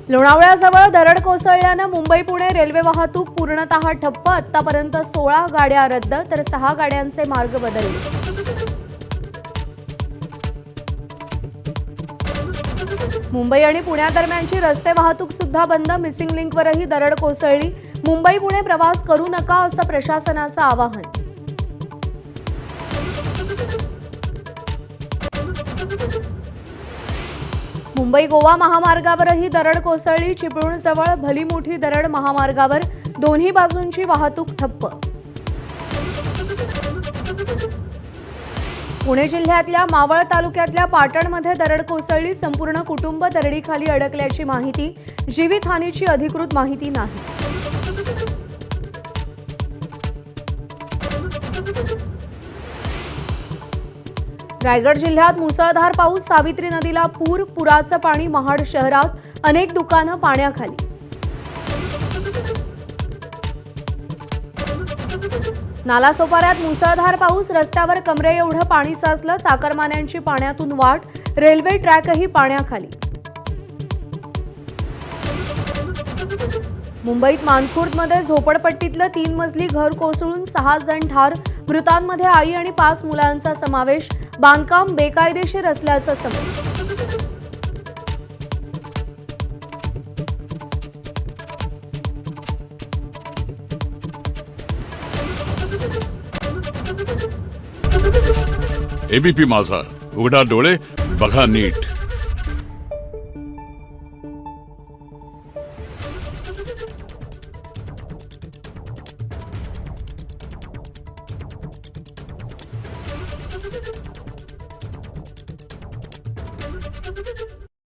लोणावळ्याजवळ दरड कोसळल्यानं मुंबई पुणे रेल्वे वाहतूक पूर्णतः ठप्प। आतापर्यंत 16 गाड्या रद्द तर 6 गाड्यांचे मार्ग बदलले। मुंबई आणि पुण्यादरम्यानची रस्ते वाहतूक सुद्धा बंद। मिसिंग लिंकवरही दरड कोसळली। मुंबई पुणे प्रवास करू नका असं प्रशासनाचं आवाहन। मुंबई गोवा महामार्गावरही दरड कोसळली। चिपळूणजवळ भली मोठी दरड महामार्गावर दोन्ही बाजूंची वाहतूक ठप्प। पुणे जिल्ह्यातल्या मावळ तालुक्यातल्या पाटणमध्ये दरड कोसळली। संपूर्ण कुटुंब दरडीखाली अडकल्याची माहिती। जीवितहानीची अधिकृत माहिती नाही। रायगड जिल्ह्यात मुसळधार पाऊस। सावित्री नदीला पूर। पुराचं पाणी महाड शहरात। अनेक दुकानं पाण्याखाली। नालासोपाऱ्यात मुसळधार पाऊस। रस्त्यावर कमरे एवढं पाणी साचलं। चाकरमान्यांची पाण्यातून वाट। रेल्वे ट्रॅकही पाण्याखाली। मुंबईत मानखुर्दमध्ये झोपडपट्टीतलं 3 मजली घर कोसळून 6 जण ठार। मृतांमध्ये आई आणि 5 मुलांचा समावेश। बांधकाम बेकायदेशीर असल्याचं समोर। एबीपी माझा, उघडा डोळे बघा नीट।